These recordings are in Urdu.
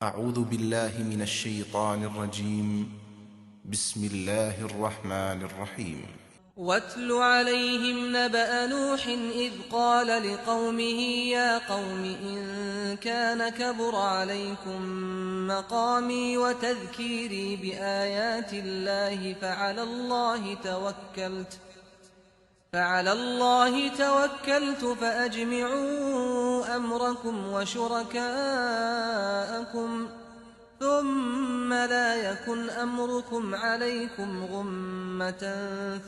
أعوذ بالله من الشيطان الرجيم. بسم الله الرحمن الرحيم. واتل عليهم نبأ نوح إذ قال لقومه يا قوم إن كان كبر عليكم مقامي وتذكيري بآيات الله فعلى الله توكلت فأجمعوا أمركم وشركاءكم ثم لا يكن أمركم عليكم غمة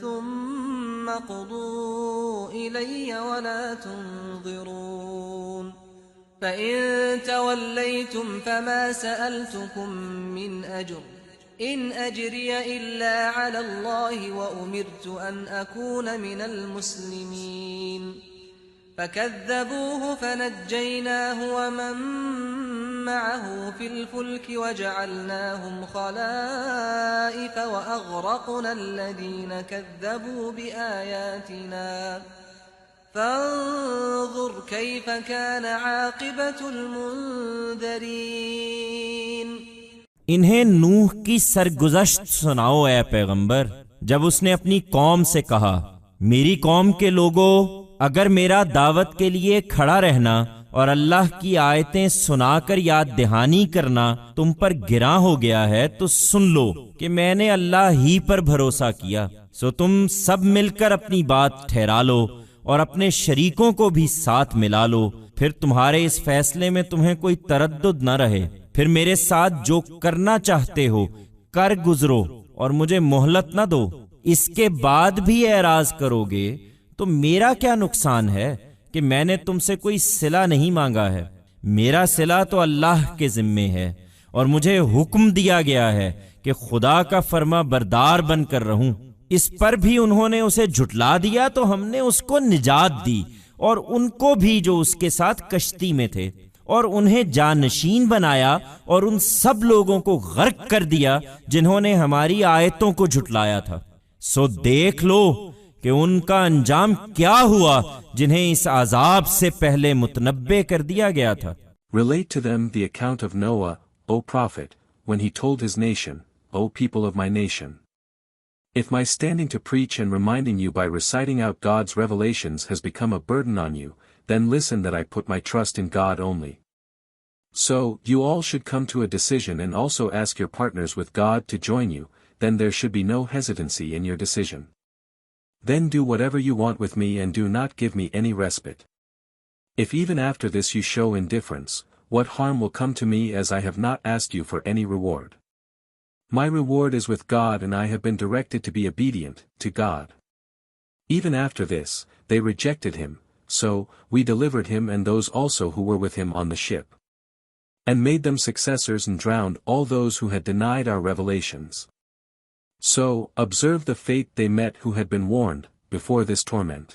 ثم قضوا إلي ولا تنظرون فإن توليتم فما سألتكم من أجر إن أجري إلا على الله وأمرت أن أكون من المسلمين فكذبوه فنجيناه ومن معه في الفلك وجعلناهم خلائف وأغرقنا الذين كذبوا بآياتنا فانظر كيف كان عاقبة المنذرين. انہیں نوح کی سرگزشت سناؤ اے پیغمبر، جب اس نے اپنی قوم سے کہا میری قوم کے لوگوں، اگر میرا دعوت کے لیے کھڑا رہنا اور اللہ کی آیتیں سنا کر یاد دہانی کرنا تم پر گراں ہو گیا ہے تو سن لو کہ میں نے اللہ ہی پر بھروسہ کیا، سو تم سب مل کر اپنی بات ٹھہرا لو اور اپنے شریکوں کو بھی ساتھ ملا لو، پھر تمہارے اس فیصلے میں تمہیں کوئی تردد نہ رہے، پھر میرے ساتھ جو کرنا چاہتے ہو کر گزرو اور مجھے مہلت نہ دو۔ اس کے بعد بھی اعراض کرو گے تو میرا کیا نقصان ہے کہ میں نے تم سے کوئی صلہ نہیں مانگا ہے، میرا صلہ تو اللہ کے ذمے ہے، اور مجھے حکم دیا گیا ہے کہ خدا کا فرما بردار بن کر رہوں۔ اس پر بھی انہوں نے اسے جھٹلا دیا تو ہم نے اس کو نجات دی اور ان کو بھی جو اس کے ساتھ کشتی میں تھے، اور انہیں جانشین بنایا اور ان سب لوگوں کو غرق کر دیا جنہوں نے ہماری آیتوں کو جھٹلایا تھا۔ سو دیکھ لو کہ ان کا انجام کیا ہوا جنہیں اس عذاب سے پہلے متنبع کر دیا گیا تھا۔ Relate to them the account of Noah, O prophet, when he told his nation, O people of my nation. If my standing to preach and reminding you by reciting out God's revelations has become a burden on you, then listen that I put my trust in God only. So, you all should come to a decision and also ask your partners with God to join you, then there should be no hesitancy in your decision. Then do whatever you want with me and do not give me any respite. If even after this you show indifference, what harm will come to me as I have not asked you for any reward? My reward is with God and I have been directed to be obedient to God. Even after this, they rejected him, so we delivered him and those also who were with him on the ship, and made them successors and drowned all those who had denied our revelations. So, observe the fate they met who had been warned before this torment.